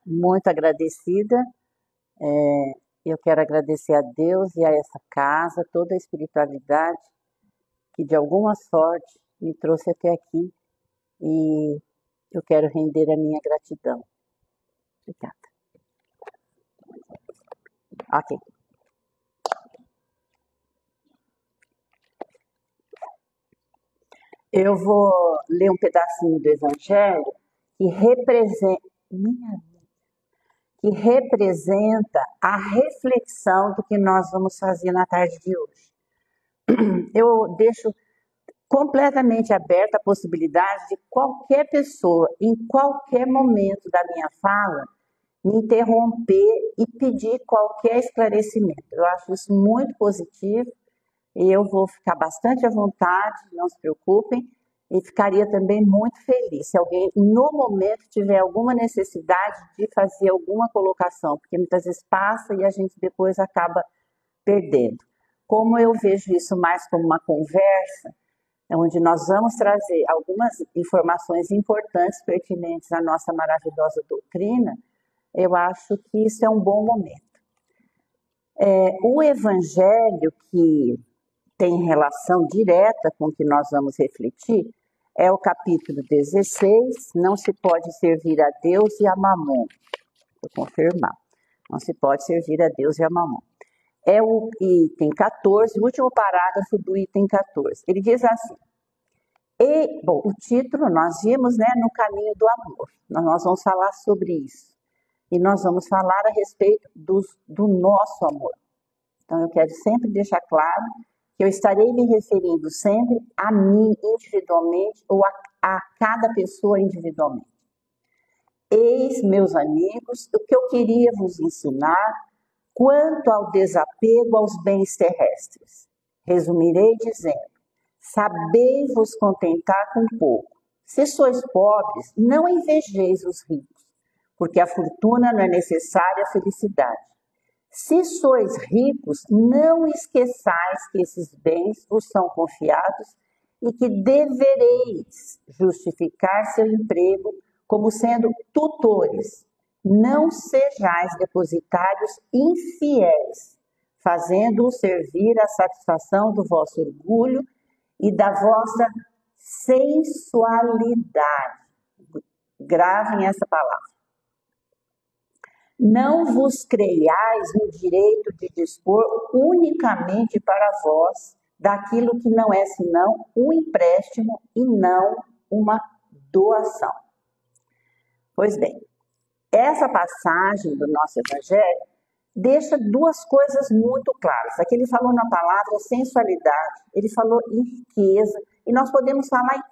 muito agradecida. Eu quero agradecer a Deus e a essa casa, toda a espiritualidade que de alguma sorte me trouxe até aqui e eu quero render a minha gratidão. Obrigada. Ok. Eu vou ler um pedacinho do Evangelho que representa a reflexão do que nós vamos fazer na tarde de hoje. Eu deixo completamente aberta a possibilidade de qualquer pessoa, em qualquer momento da minha fala, me interromper e pedir qualquer esclarecimento. Eu acho isso muito positivo e eu vou ficar bastante à vontade, não se preocupem, e ficaria também muito feliz se alguém, no momento, tiver alguma necessidade de fazer alguma colocação, porque muitas vezes passa e a gente depois acaba perdendo. Como eu vejo isso mais como uma conversa, onde nós vamos trazer algumas informações importantes, pertinentes à nossa maravilhosa doutrina, eu acho que isso é um bom momento. O Evangelho que tem relação direta com o que nós vamos refletir é o capítulo 16, não se pode servir a Deus e a Mamon. Vou confirmar. Não se pode servir a Deus e a Mamon. É o item 14, o último parágrafo do item 14. Ele diz assim, o título nós vimos, no caminho do amor. Nós vamos falar sobre isso. E nós vamos falar a respeito do nosso amor. Então eu quero sempre deixar claro que eu estarei me referindo sempre a mim individualmente ou a cada pessoa individualmente. Eis, meus amigos, o que eu queria vos ensinar quanto ao desapego aos bens terrestres. Resumirei dizendo, sabei-vos contentar com pouco. Se sois pobres, não invejeis os ricos, porque a fortuna não é necessária à felicidade. Se sois ricos, não esqueçais que esses bens vos são confiados e que devereis justificar seu emprego como sendo tutores. Não sejais depositários infiéis, fazendo-o servir à satisfação do vosso orgulho e da vossa sensualidade. Gravem essa palavra. Não vos creiais no direito de dispor unicamente para vós daquilo que não é senão um empréstimo e não uma doação. Pois bem, essa passagem do nosso Evangelho deixa duas coisas muito claras. Aqui ele falou na palavra sensualidade, ele falou em riqueza, e nós podemos falar em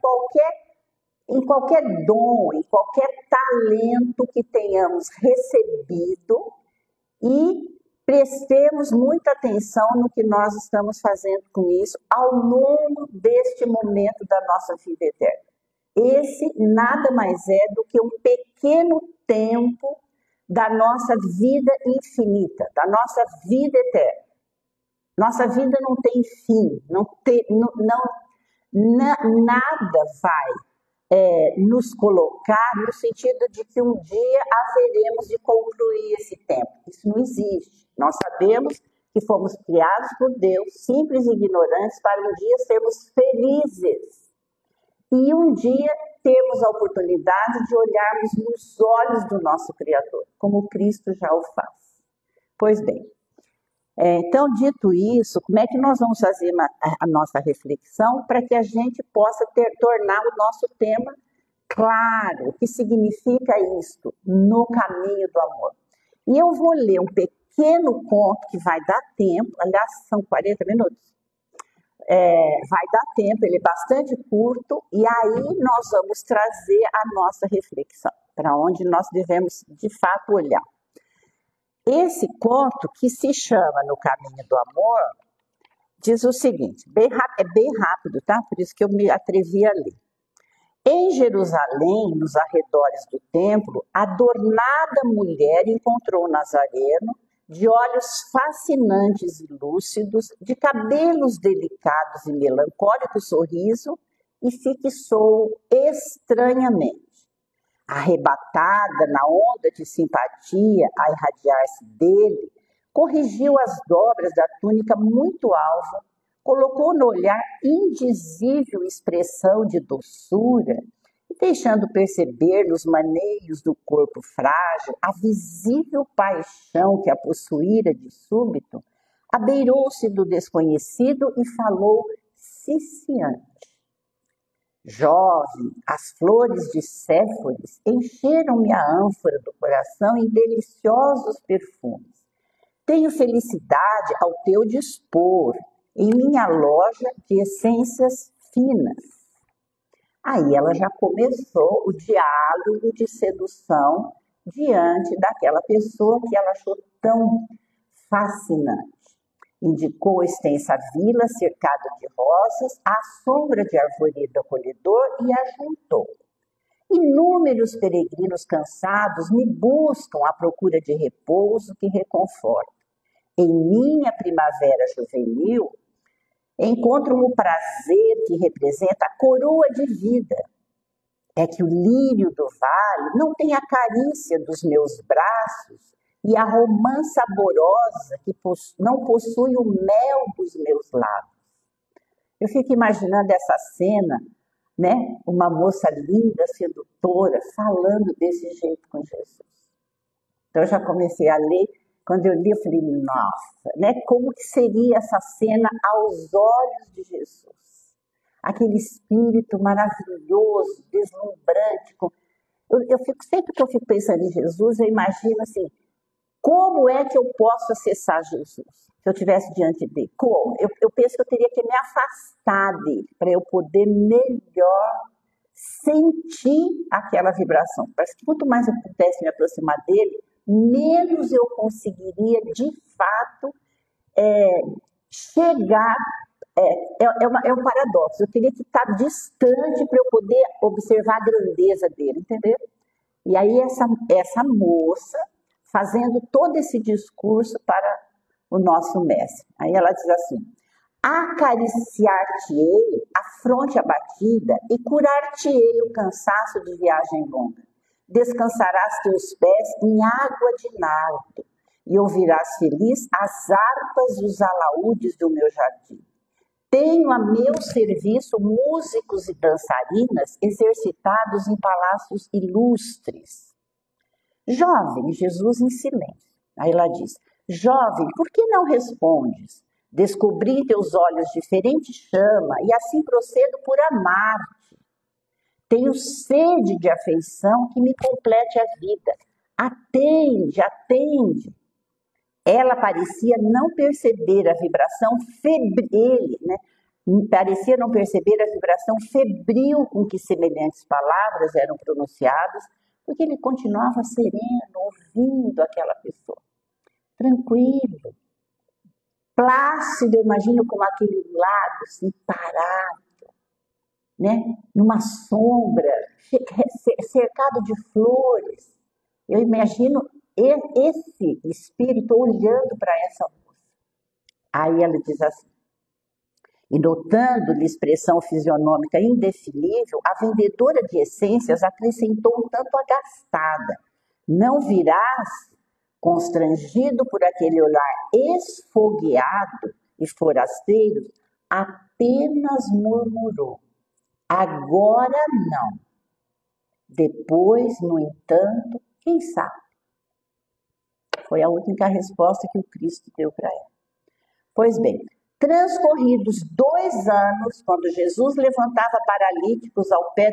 qualquer dom, em qualquer talento que tenhamos recebido e prestemos muita atenção no que nós estamos fazendo com isso ao longo deste momento da nossa vida eterna. Esse nada mais é do que um pequeno tempo da nossa vida infinita, da nossa vida eterna. Nossa vida não tem fim, nada vai nos colocar no sentido de que um dia haveremos de concluir esse tempo. Isso não existe. Nós sabemos que fomos criados por Deus, simples e ignorantes, para um dia sermos felizes. E um dia temos a oportunidade de olharmos nos olhos do nosso Criador, como Cristo já o faz. Pois bem, então, dito isso, como é que nós vamos fazer a nossa reflexão para que a gente possa tornar o nosso tema claro? O que significa isto no caminho do amor? E eu vou ler um pequeno conto que vai dar tempo, aliás, são 40 minutos. Vai dar tempo, ele é bastante curto, e aí nós vamos trazer a nossa reflexão, para onde nós devemos, de fato, olhar. Esse conto, que se chama No Caminho do Amor, diz o seguinte, é bem rápido, tá? Por isso que eu me atrevi a ler. Em Jerusalém, nos arredores do templo, adornada mulher encontrou o Nazareno, de olhos fascinantes e lúcidos, de cabelos delicados e melancólico sorriso, e fixou estranhamente. arrebatada na onda de simpatia a irradiar-se dele, corrigiu as dobras da túnica muito alva, colocou no olhar indizível expressão de doçura, e deixando perceber nos maneios do corpo frágil a visível paixão que a possuíra de súbito, abeirou-se do desconhecido e falou ciciante. Jovem, as flores de Séforis encheram-me a ânfora do coração em deliciosos perfumes. Tenho felicidade ao teu dispor, em minha loja de essências finas. Aí ela já começou o diálogo de sedução diante daquela pessoa que ela achou tão fascinante. Indicou extensa vila cercada de rosas, à sombra de arvoredo acolhedor, e ajuntou. Inúmeros peregrinos cansados me buscam à procura de repouso que reconforta. Em minha primavera juvenil, encontro o prazer que representa a coroa de vida. É que o lírio do vale não tem a carícia dos meus braços e a romã saborosa que não possui o mel dos meus lábios. Eu fico imaginando essa cena, né? Uma moça linda, sedutora, falando desse jeito com Jesus. Então eu já comecei a ler, quando eu li eu falei, nossa, né? Como que seria essa cena aos olhos de Jesus? Aquele espírito maravilhoso, deslumbrante. Sempre que eu fico pensando em Jesus, eu imagino assim, como é que eu posso acessar Jesus? Se eu estivesse diante dele, como? Eu penso que eu teria que me afastar dele, para eu poder melhor sentir aquela vibração. Parece que quanto mais eu pudesse me aproximar dele, menos eu conseguiria, de fato, chegar. É um paradoxo. Eu teria que estar distante para eu poder observar a grandeza dele, entendeu? E aí essa moça fazendo todo esse discurso para o nosso mestre. Aí ela diz assim, acariciar-te-ei a fronte abatida e curar-te-ei o cansaço de viagem longa. Descansarás teus pés em água de nardo e ouvirás feliz as harpas e os alaúdes do meu jardim. Tenho a meu serviço músicos e dançarinas exercitados em palácios ilustres. Jovem, Jesus em silêncio. Aí ela diz, jovem, por que não respondes? Descobri em teus olhos diferente chama e assim procedo por amar-te. Tenho sede de afeição que me complete a vida. Atende, atende. Ela parecia não perceber a vibração febril, né? Parecia não perceber a vibração febril com que semelhantes palavras eram pronunciadas, porque ele continuava sereno, ouvindo aquela pessoa, tranquilo, plácido, eu imagino como aquele lago assim, parado, né? Numa sombra, cercado de flores. Eu imagino esse espírito olhando para essa moça. Aí ela diz assim, e notando-lhe expressão fisionômica indefinível, a vendedora de essências acrescentou um tanto agastada. Não virás, constrangido por aquele olhar esfogueado e forasteiro, apenas murmurou. Agora não. Depois, no entanto, quem sabe? Foi a única resposta que o Cristo deu para ela. Pois bem, transcorridos 2 anos, quando Jesus levantava paralíticos ao pé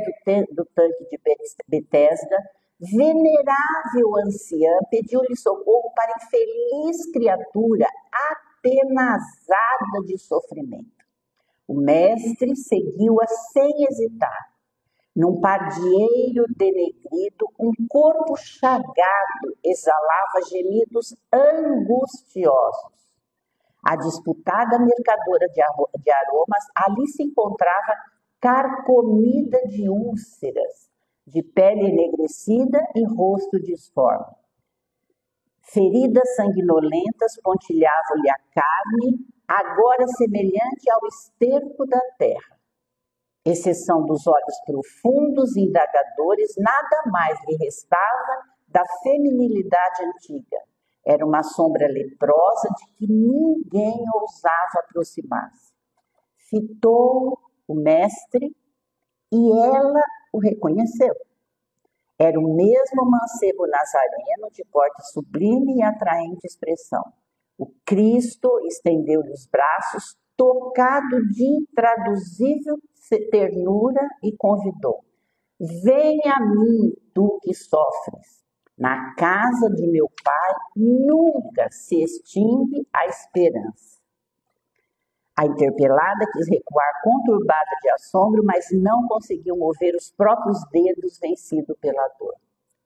do tanque de Betesda, venerável anciã pediu-lhe socorro para a infeliz criatura atenazada de sofrimento. O mestre seguiu-a sem hesitar. Num pardieiro denegrido, um corpo chagado exalava gemidos angustiosos. A disputada mercadora de aromas ali se encontrava carcomida de úlceras, de pele enegrecida e rosto disforme. Feridas sanguinolentas pontilhavam-lhe a carne, agora semelhante ao esterco da terra. exceção dos olhos profundos e indagadores, nada mais lhe restava da feminilidade antiga. Era uma sombra leprosa de que ninguém ousava aproximar-se. Fitou o mestre e ela o reconheceu. Era o mesmo mancebo nazareno de porte sublime e atraente expressão. O Cristo estendeu-lhe os braços, tocado de intraduzível ternura, e convidou: venha a mim, tu que sofres. Na casa de meu pai nunca se extingue a esperança. A interpelada quis recuar conturbada de assombro, mas não conseguiu mover os próprios dedos, vencido pela dor.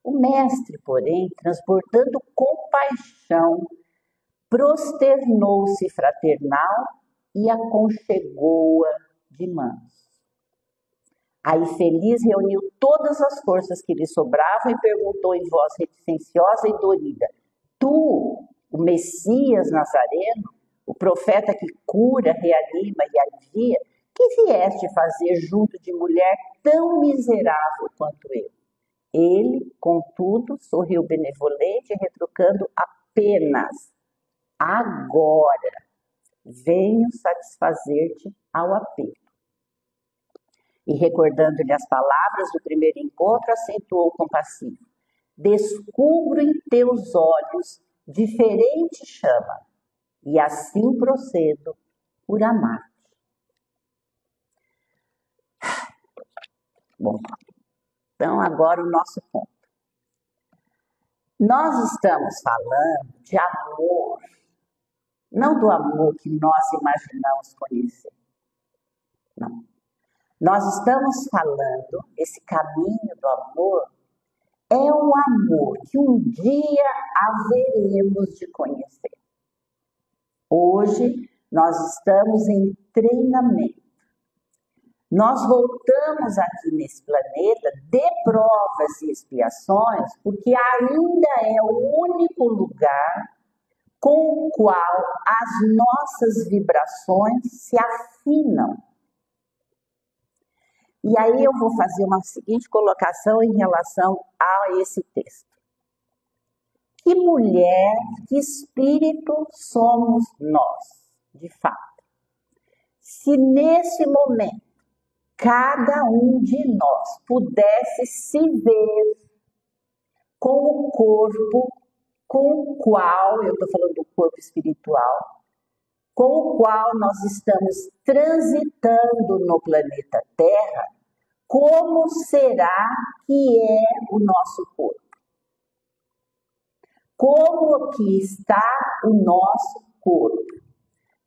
O mestre, porém, transbordando compaixão, prosternou-se fraternal e aconchegou-a de mãos. A infeliz reuniu todas as forças que lhe sobravam e perguntou em voz reticência e dorida: tu, o Messias Nazareno, o profeta que cura, reanima e alivia, que vieste fazer junto de mulher tão miserável quanto eu? Ele, contudo, sorriu benevolente, retrucando apenas: agora venho satisfazer-te ao apelo. E recordando-lhe as palavras do primeiro encontro, acentuou compassivo: descubro em teus olhos diferente chama, e assim procedo por amar-te. Bom, então agora o nosso ponto. Nós estamos falando de amor, não do amor que nós imaginamos conhecer. Não. Nós estamos falando, esse caminho do amor é um amor que um dia haveremos de conhecer. Hoje nós estamos em treinamento. Nós voltamos aqui nesse planeta de provas e expiações, porque ainda é o único lugar com o qual as nossas vibrações se afinam. E aí eu vou fazer uma seguinte colocação em relação a esse texto. Que mulher, que espírito somos nós, de fato? Se nesse momento cada um de nós pudesse se ver com o corpo com o qual, eu estou falando do corpo espiritual, com o qual nós estamos transitando no planeta Terra, como será que é o nosso corpo? Como que está o nosso corpo?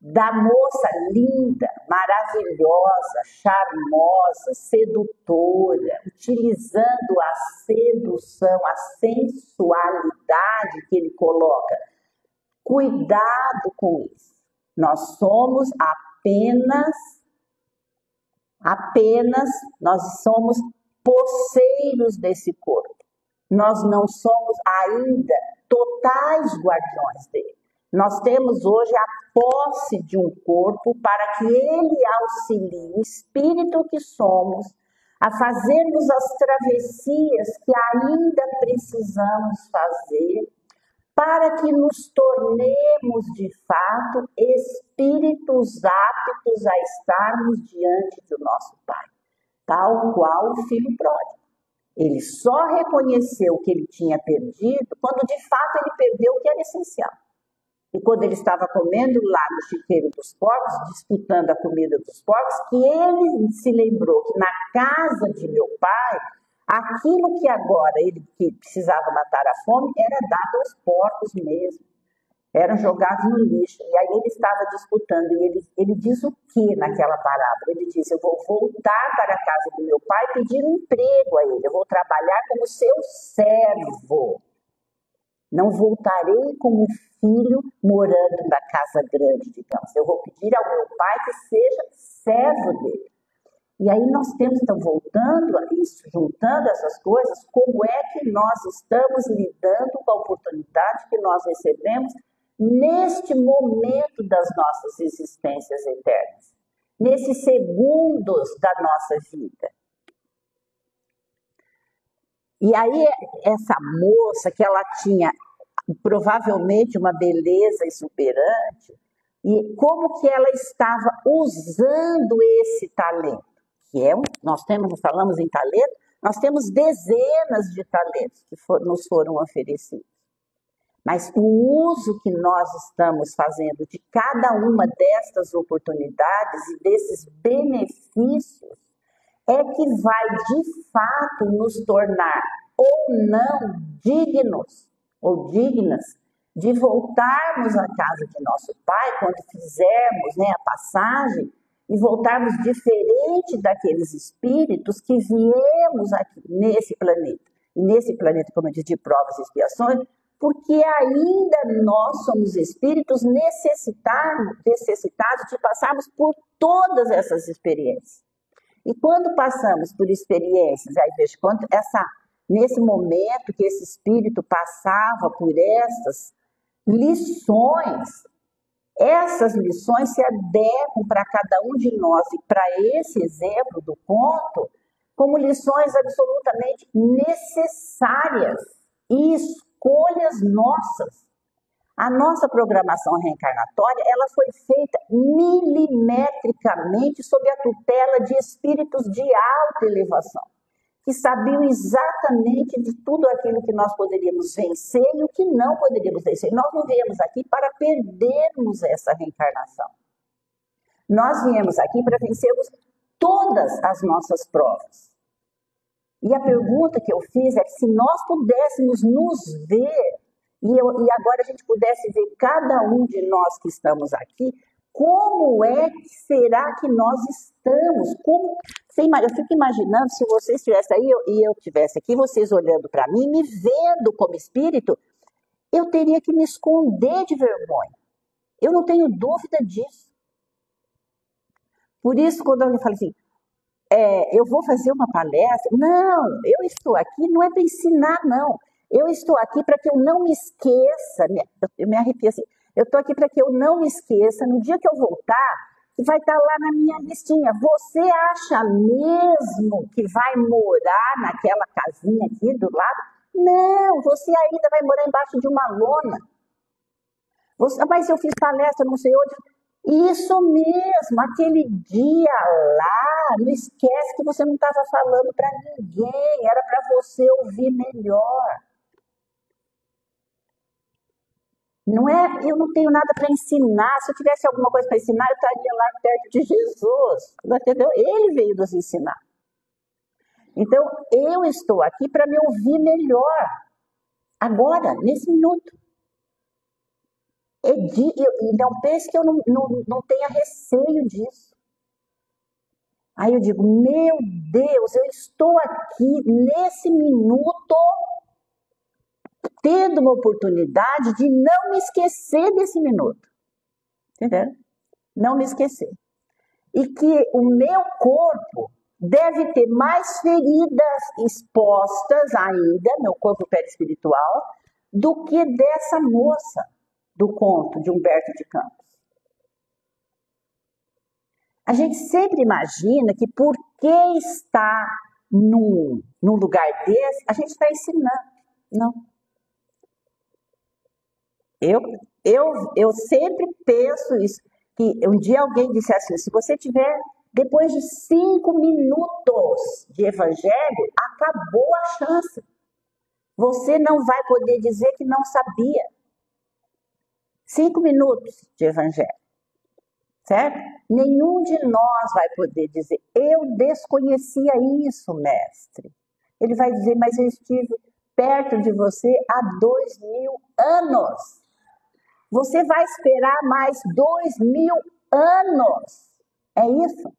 Da moça linda, maravilhosa, charmosa, sedutora, utilizando a sedução, a sensualidade que ele coloca. Cuidado com isso. Nós somos nós somos posseiros desse corpo. Nós não somos ainda totais guardiões dele. Nós temos hoje a posse de um corpo para que ele auxilie o espírito que somos a fazermos as travessias que ainda precisamos fazer para que nos tornemos de fato espíritos aptos a estarmos diante do nosso Pai, tal qual o filho pródigo. Ele só reconheceu o que ele tinha perdido quando de fato ele perdeu o que era essencial. E quando ele estava comendo lá no chiqueiro dos porcos, disputando a comida dos porcos, que ele se lembrou que na casa de meu pai, aquilo que agora ele que precisava matar a fome era dado aos porcos mesmo. Eram jogados no lixo. E aí ele estava disputando. E ele diz o que naquela parábola? Ele diz: eu vou voltar para a casa do meu pai e pedir um emprego a ele. Eu vou trabalhar como seu servo. Não voltarei como filho morando na casa grande, digamos. Eu vou pedir ao meu pai que seja servo dele. E aí nós temos, então, voltando a isso, juntando essas coisas, como é que nós estamos lidando com a oportunidade que nós recebemos neste momento das nossas existências eternas. nesses segundos da nossa vida. E aí, essa moça, que ela tinha provavelmente uma beleza exuberante, e como que ela estava usando esse talento, que é nós falamos em talento, nós temos dezenas de talentos que nos foram oferecidos. Mas o uso que nós estamos fazendo de cada uma destas oportunidades e desses benefícios é que vai, de fato, nos tornar ou não dignos ou dignas de voltarmos à casa de nosso Pai quando fizermos, né, a passagem e voltarmos diferente daqueles espíritos que viemos aqui nesse planeta. E nesse planeta, como eu disse, de provas e expiações, porque ainda nós somos espíritos necessitados de passarmos por todas essas experiências. E quando passamos por experiências, aí veja, nesse momento que esse espírito passava por essas lições se adequam para cada um de nós e para esse exemplo do conto como lições absolutamente necessárias e escolhas nossas. A nossa programação reencarnatória, ela foi feita milimetricamente sob a tutela de espíritos de alta elevação, que sabiam exatamente de tudo aquilo que nós poderíamos vencer e o que não poderíamos vencer. Nós não viemos aqui para perdermos essa reencarnação. Nós viemos aqui para vencermos todas as nossas provas. E a pergunta que eu fiz é que se nós pudéssemos nos ver, e agora a gente pudesse ver cada um de nós que estamos aqui, como é que será que nós estamos? Eu fico imaginando se você estivesse aí e eu estivesse aqui, vocês olhando para mim, me vendo como espírito, eu teria que me esconder de vergonha. Eu não tenho dúvida disso. Por isso, quando alguém fala assim, eu vou fazer uma palestra, não, eu estou aqui, não é para ensinar, não. Eu estou aqui para que eu não me esqueça, eu me arrepio assim, eu estou aqui para que eu não me esqueça, no dia que eu voltar, que vai estar lá na minha listinha. Você acha mesmo que vai morar naquela casinha aqui do lado? Não, você ainda vai morar embaixo de uma lona. Mas eu fiz palestra, não sei onde. Isso mesmo, aquele dia lá, não esquece que você não estava falando para ninguém, era para você ouvir melhor. Eu não tenho nada para ensinar. Se eu tivesse alguma coisa para ensinar, eu estaria lá perto de Jesus. Entendeu? Ele veio nos ensinar. Então, eu estou aqui para me ouvir melhor. Agora, nesse minuto. Não pense que eu não tenha receio disso. Aí eu digo, meu Deus, eu estou aqui nesse minuto tendo uma oportunidade de não me esquecer desse minuto. Entendeu? Não me esquecer. E que o meu corpo deve ter mais feridas expostas ainda, meu corpo perispiritual, do que dessa moça do conto de Humberto de Campos. A gente sempre imagina que porque está num lugar desse, a gente está ensinando. Não. Eu sempre penso isso, que um dia alguém disse assim, se você tiver, depois de 5 minutos de evangelho, acabou a chance. Você não vai poder dizer que não sabia. 5 minutos de evangelho, certo? Nenhum de nós vai poder dizer, eu desconhecia isso, mestre. Ele vai dizer, mas eu estive perto de você há 2000 anos. Você vai esperar mais 2000 anos. É isso?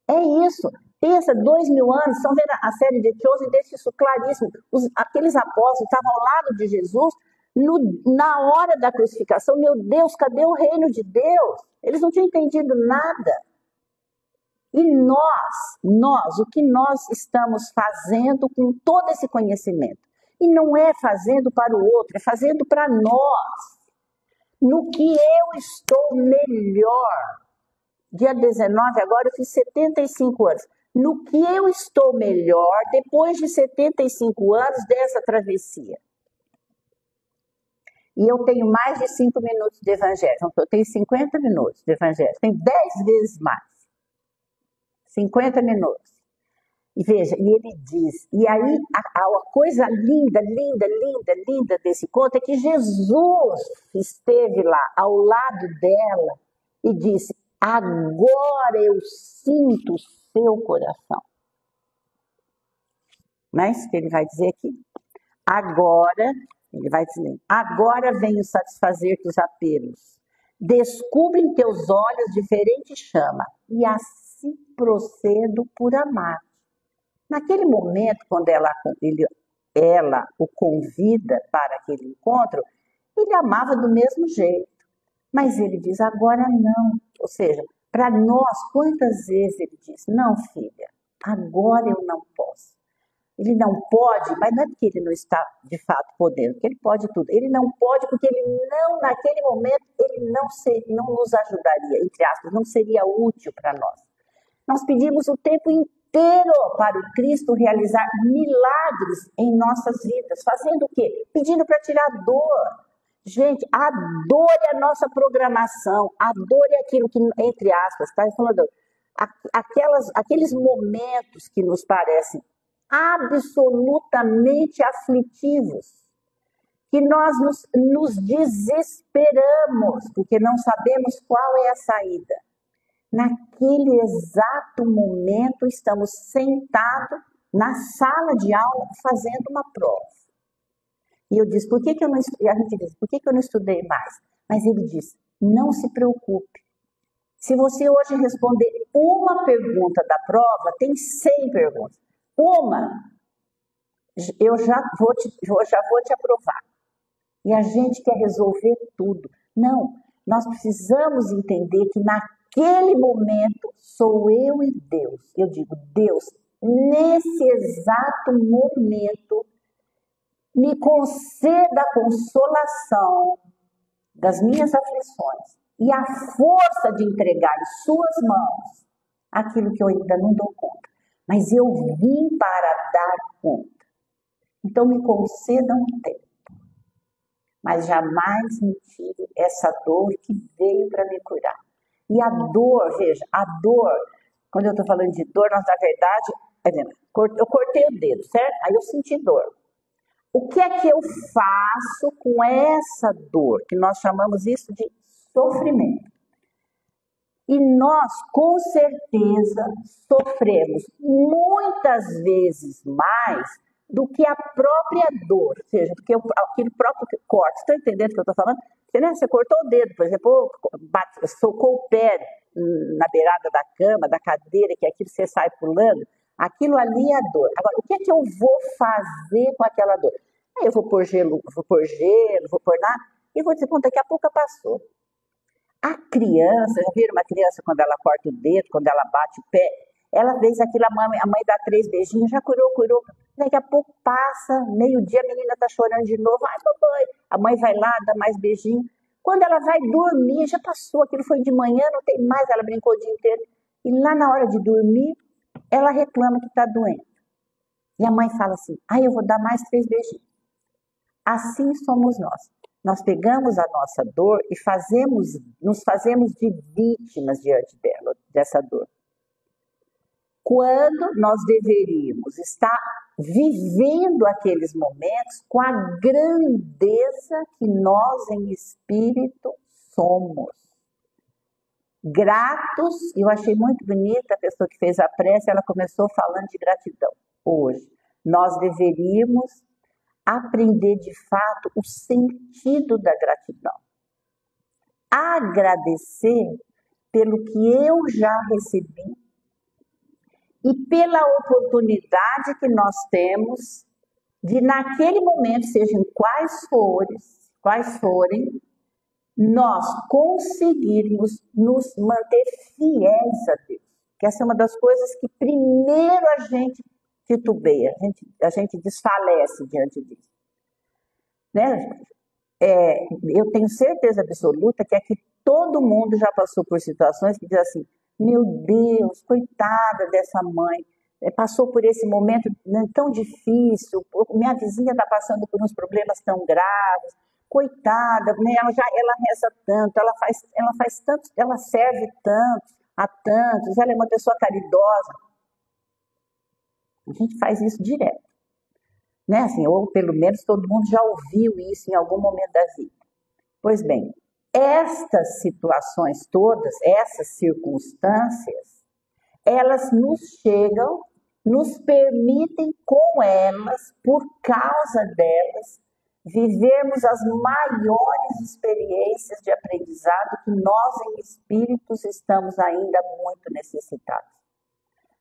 É isso. Pensa, 2000 anos, estão vendo a série de Chosen, deixa isso claríssimo. Aqueles apóstolos estavam ao lado de Jesus, na hora da crucificação, meu Deus, cadê o reino de Deus? Eles não tinham entendido nada. E nós, o que nós estamos fazendo com todo esse conhecimento? E não é fazendo para o outro, é fazendo para nós. No que eu estou melhor, Dia 19, agora eu fiz 75 anos. No que eu estou melhor depois de 75 anos dessa travessia? E eu tenho mais de 5 minutos de evangelho. Então, eu tenho 50 minutos de evangelho. Tenho 10 vezes mais. 50 minutos. E veja, e ele diz, e aí a coisa linda, linda, linda, linda desse conto é que Jesus esteve lá ao lado dela e disse, agora eu sinto o seu coração. Mas que ele vai dizer aqui, agora, ele vai dizer, agora venho satisfazer teus apelos. Descubra em teus olhos diferente chama e assim procedo por amar. Naquele momento, quando ela o convida para aquele encontro, ele amava do mesmo jeito. Mas ele diz, agora não. Ou seja, para nós, quantas vezes ele diz, não, filha, agora eu não posso. Ele não pode, mas não é porque ele não está de fato podendo, porque ele pode tudo. Ele não pode porque ele não, naquele momento, ele não nos ajudaria, entre aspas, não seria útil para nós. Nós pedimos o tempo inteiro para o Cristo realizar milagres em nossas vidas. Fazendo o quê? Pedindo para tirar dor. Gente, a dor é a nossa programação. A dor é aquilo que, entre aspas, está falando, aqueles momentos que nos parecem absolutamente aflitivos, que nós nos desesperamos, porque não sabemos qual é a saída. Naquele exato momento, estamos sentados na sala de aula fazendo uma prova. E eu disse, por que eu não estudei? A gente diz, por que eu não estudei mais? Mas ele disse, não se preocupe. Se você hoje responder uma pergunta da prova, tem 100 perguntas. Uma, eu já vou te aprovar. E a gente quer resolver tudo. Não, nós precisamos entender que naquele momento sou eu e Deus. Eu digo, Deus, nesse exato momento, me conceda a consolação das minhas aflições e a força de entregar em suas mãos aquilo que eu ainda não dou conta. Mas eu vim para dar conta. Então me conceda um tempo. Mas jamais me tire essa dor que veio para me curar. E a dor, veja, a dor, quando eu estou falando de dor, nós, na verdade, eu cortei o dedo, certo? Aí eu senti dor. O que é que eu faço com essa dor, que nós chamamos isso de sofrimento? E nós, com certeza, sofremos muitas vezes mais do que a própria dor, ou seja, do que aquele próprio corte. Estão entendendo o que eu estou falando? Você cortou o dedo, por exemplo, socou o pé na beirada da cama, da cadeira, que aquilo você sai pulando, aquilo ali é a dor. Agora, o que é que eu vou fazer com aquela dor? Aí eu vou pôr gelo, vou pôr nada, e vou dizer, bom, daqui a pouco passou. A criança, já viram uma criança quando ela corta o dedo, quando ela bate o pé, ela fez aquilo, a mãe dá 3 beijinhos, já curou. Daqui a pouco passa, meio-dia, a menina tá chorando de novo, ai mamãe, a mãe vai lá, dá mais beijinho. Quando ela vai dormir, já passou, aquilo foi de manhã, não tem mais, ela brincou o dia inteiro. E lá na hora de dormir, ela reclama que está doente. E a mãe fala assim, ai eu vou dar mais 3 beijinhos. Assim somos nós. Nós pegamos a nossa dor e nos fazemos de vítimas diante dessa dor. Quando nós deveríamos estar vivendo aqueles momentos com a grandeza que nós em espírito somos. Gratos, eu achei muito bonita a pessoa que fez a prece, ela começou falando de gratidão. Hoje, nós deveríamos aprender de fato o sentido da gratidão. Agradecer pelo que eu já recebi e pela oportunidade que nós temos de, naquele momento, sejam quais forem, nós conseguirmos nos manter fiéis a Deus. Que essa é uma das coisas que primeiro a gente titubeia, a gente desfalece diante disso. Né? Eu tenho certeza absoluta que aqui todo mundo já passou por situações que diz assim, Meu Deus, coitada dessa mãe, passou por esse momento, né, tão difícil, minha vizinha está passando por uns problemas tão graves, coitada, né, ela reza tanto, ela faz tanto, ela serve tanto a tantos, ela é uma pessoa caridosa. A gente faz isso direto, né? Assim, ou pelo menos todo mundo já ouviu isso em algum momento da vida. Pois bem, estas situações todas, essas circunstâncias, elas nos chegam, nos permitem com elas, por causa delas, vivermos as maiores experiências de aprendizado que nós, em espíritos, estamos ainda muito necessitados.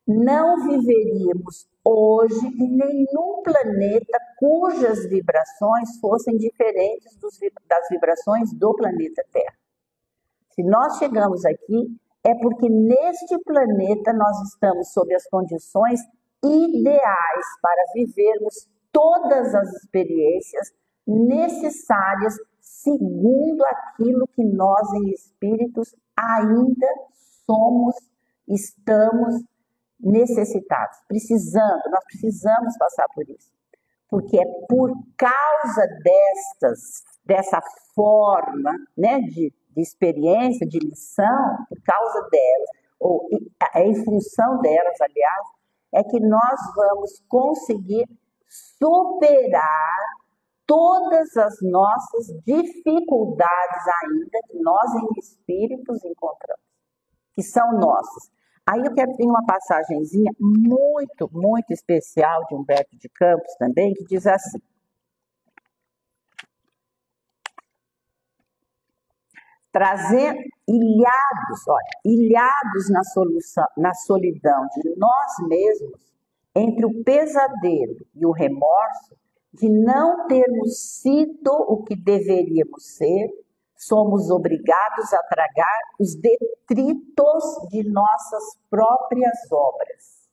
Não viveríamos hoje em nenhum planeta cujas vibrações fossem diferentes das vibrações do planeta Terra. Se nós chegamos aqui, é porque neste planeta nós estamos sob as condições ideais para vivermos todas as experiências necessárias segundo aquilo que nós em espíritos ainda somos, estamos necessitados, nós precisamos passar por isso. Porque é por causa dessa forma, né, de experiência, de lição, por causa delas, ou em função delas, aliás, é que nós vamos conseguir superar todas as nossas dificuldades ainda que nós em espíritos encontramos, que são nossas. Aí eu quero ter uma passagenzinha muito, muito especial de Humberto de Campos também, que diz assim: trazendo ilhados na solidão de nós mesmos, entre o pesadelo e o remorso de não termos sido o que deveríamos ser, somos obrigados a tragar os detritos de nossas próprias obras.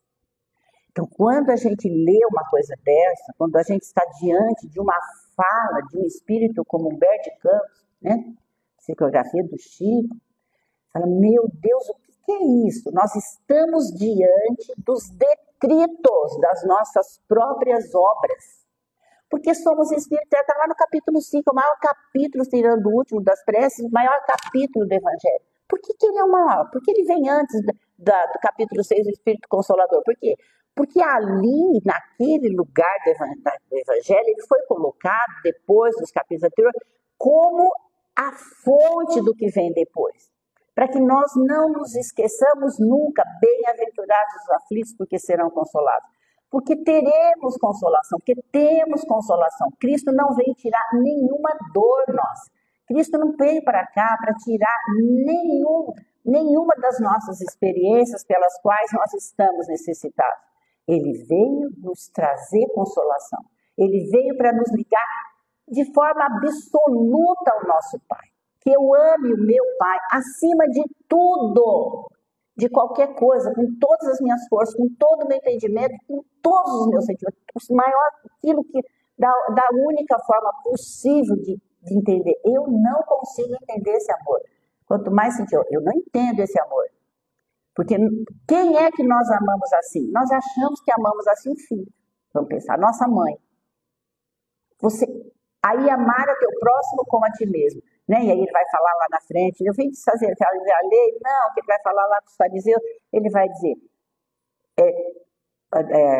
Então, quando a gente lê uma coisa dessa, quando a gente está diante de uma fala de um espírito como Humberto de Campos, né? Psicografia do Chico, fala, meu Deus, o que é isso? Nós estamos diante dos detritos das nossas próprias obras. Porque somos espíritos, está lá no capítulo 5, o maior capítulo, tirando o último das preces, o maior capítulo do Evangelho. Por que ele é o maior? Porque ele vem antes do capítulo 6 do Espírito Consolador. Por quê? Porque ali, naquele lugar do Evangelho, ele foi colocado, depois dos capítulos anteriores, como a fonte do que vem depois. Para que nós não nos esqueçamos nunca, bem-aventurados os aflitos, porque serão consolados. Porque teremos consolação, porque temos consolação. Cristo não veio tirar nenhuma dor nossa. Cristo não veio para cá para tirar nenhuma das nossas experiências pelas quais nós estamos necessitados. Ele veio nos trazer consolação. Ele veio para nos ligar de forma absoluta ao nosso Pai. Que eu ame o meu Pai acima de tudo, de qualquer coisa, com todas as minhas forças, com todo o meu entendimento, com todos os meus sentimentos, aquilo que da única forma possível de entender. Eu não consigo entender esse amor. Quanto mais sentir, eu não entendo esse amor. Porque quem é que nós amamos assim? Nós achamos que amamos assim o filho. Vamos pensar, nossa mãe. Aí amar o teu próximo como a ti mesmo. Né? E aí ele vai falar lá na frente, eu vim fazer a lei, não, que ele vai falar lá para os fariseus, ele vai dizer,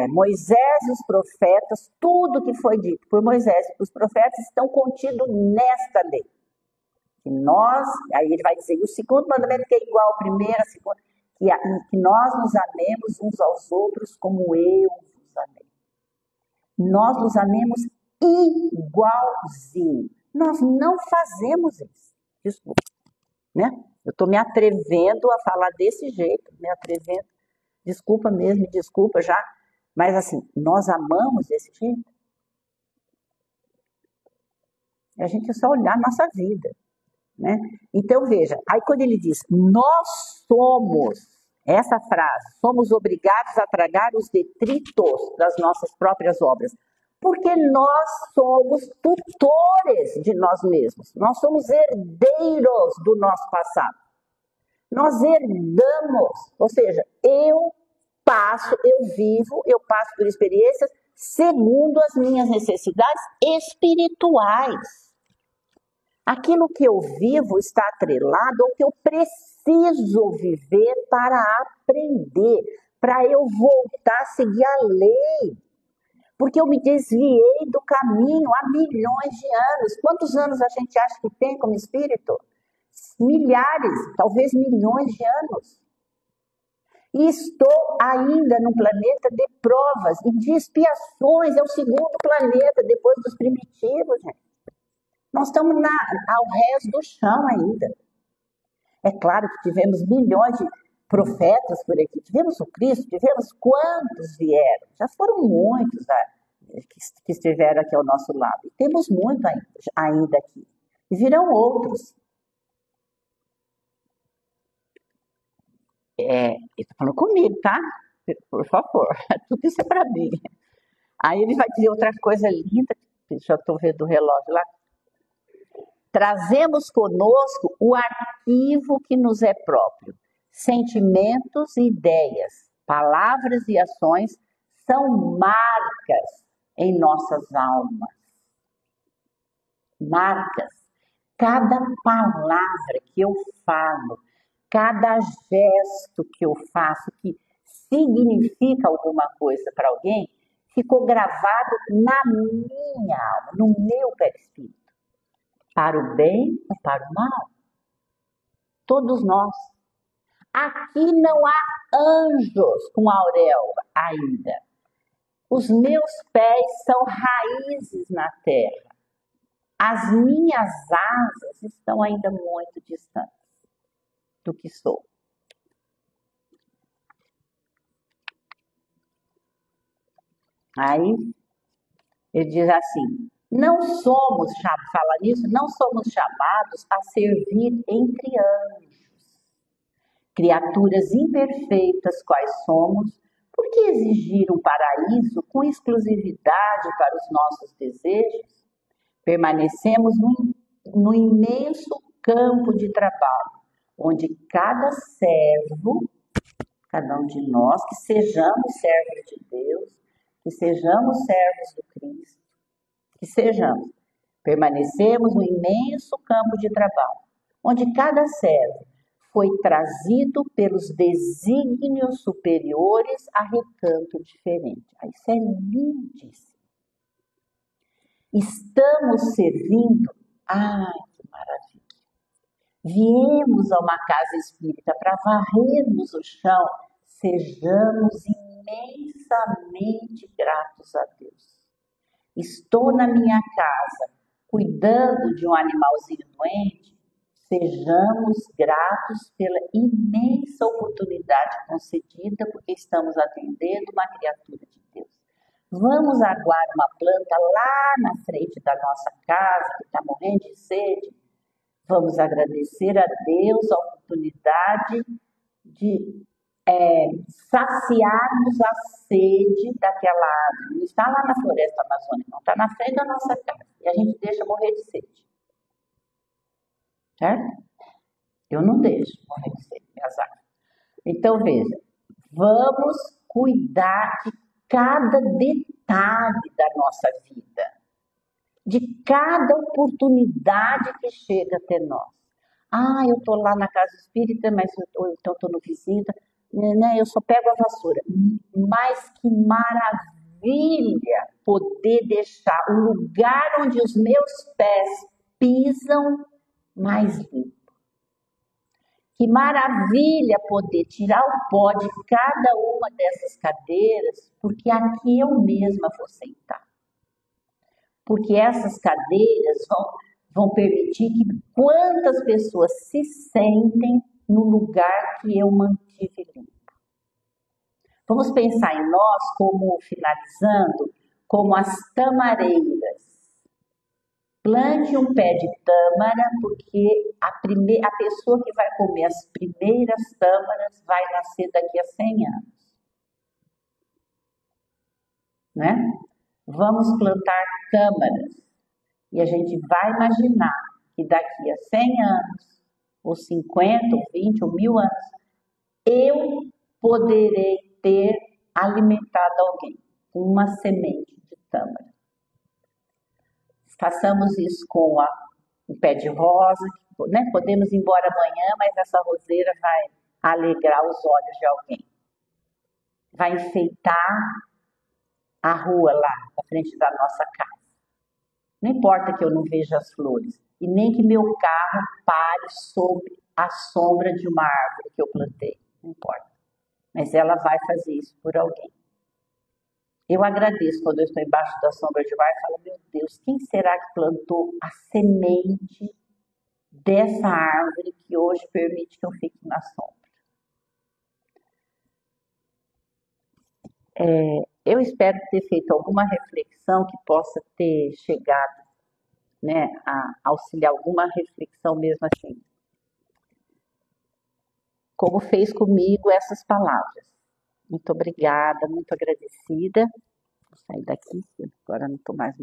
Moisés e os profetas, tudo que foi dito por Moisés e os profetas estão contidos nesta lei. Que nós, aí ele vai dizer, o segundo mandamento que é igual ao primeiro, que nós nos amemos uns aos outros como eu vos amei. Nós nos amemos igualzinho. Nós não fazemos isso. Desculpa. Né? Eu estou me atrevendo a falar desse jeito, me atrevendo. Desculpa mesmo, desculpa já. Mas assim, nós amamos desse jeito. A gente é só olhar a nossa vida. Né? Então veja, aí quando ele diz, nós somos, essa frase, somos obrigados a tragar os detritos das nossas próprias obras. Porque nós somos tutores de nós mesmos. Nós somos herdeiros do nosso passado. Nós herdamos, ou seja, eu vivo, eu passo por experiências segundo as minhas necessidades espirituais. Aquilo que eu vivo está atrelado ao que eu preciso viver para aprender, para eu voltar a seguir a lei. Porque eu me desviei do caminho há milhões de anos. Quantos anos a gente acha que tem como espírito? Milhares, talvez milhões de anos. E estou ainda num planeta de provas e de expiações. É o segundo planeta, depois dos primitivos, gente. Nós estamos ao rés do chão ainda. É claro que tivemos milhões de profetas por aqui. Tivemos o Cristo, tivemos quantos vieram? Já foram muitos que estiveram aqui ao nosso lado. E temos muito ainda aqui. E virão outros. Ele está falando comigo, tá? Por favor, tudo isso é para mim. Aí ele vai dizer outra coisa linda, já estou vendo o relógio lá. Trazemos conosco o arquivo que nos é próprio. Sentimentos e ideias, palavras e ações são marcas em nossas almas. Marcas. Cada palavra que eu falo, cada gesto que eu faço que significa alguma coisa para alguém, ficou gravado na minha alma, no meu perispírito. Para o bem ou para o mal. Todos nós. Aqui não há anjos com auréola ainda. Os meus pés são raízes na terra. As minhas asas estão ainda muito distantes do que sou. Aí ele diz assim: não somos chamados a servir entre anjos. Criaturas imperfeitas quais somos, por que exigir um paraíso com exclusividade para os nossos desejos? Permanecemos no imenso campo de trabalho, onde cada servo, cada um de nós, que sejamos servos de Deus, que sejamos servos do Cristo, que sejamos, permanecemos no imenso campo de trabalho, onde cada servo foi trazido pelos desígnios superiores a recanto diferente. Isso é lindíssimo. Estamos servindo, que maravilha. Viemos a uma casa espírita para varrermos o chão, sejamos imensamente gratos a Deus. Estou na minha casa, cuidando de um animalzinho doente, sejamos gratos pela imensa oportunidade concedida, porque estamos atendendo uma criatura de Deus. Vamos aguar uma planta lá na frente da nossa casa, que está morrendo de sede. Vamos agradecer a Deus a oportunidade de saciarmos a sede daquela árvore. Não está lá na floresta amazônica, não, está na frente da nossa casa. E a gente deixa morrer de sede. Certo? Eu não deixo morrer de sede, minhas árvores. Então, veja, vamos cuidar de cada detalhe da nossa vida, de cada oportunidade que chega até nós. Eu estou lá na casa espírita, mas eu estou no visita, né? Eu só pego a vassoura. Mas que maravilha poder deixar o lugar onde os meus pés pisam mais limpo. Que maravilha poder tirar o pó de cada uma dessas cadeiras, porque aqui eu mesma vou sentar. Porque essas cadeiras vão permitir que quantas pessoas se sentem no lugar que eu mantive limpo. Vamos pensar em nós como, finalizando, como as tamareiras. Plante um pé de tâmara, porque a pessoa que vai comer as primeiras tâmaras vai nascer daqui a 100 anos. Né? Vamos plantar tâmaras. E a gente vai imaginar que daqui a 100 anos ou 50, ou 20, ou 1000 anos, eu poderei ter alimentado alguém com uma semente de tâmara. Façamos isso com o pé de rosa, né? Podemos ir embora amanhã, mas essa roseira vai alegrar os olhos de alguém. Vai enfeitar a rua lá, na frente da nossa casa. Não importa que eu não veja as flores, e nem que meu carro pare sob a sombra de uma árvore que eu plantei. Não importa. Mas ela vai fazer isso por alguém. Eu agradeço quando eu estou embaixo da sombra de uma árvore e falo, meu Deus, quem será que plantou a semente dessa árvore que hoje permite que eu fique na sombra? Eu espero ter feito alguma reflexão que possa ter chegado, né, a auxiliar alguma reflexão mesmo assim. Como fez comigo essas palavras. Muito obrigada, muito agradecida. Vou sair daqui, agora não estou mais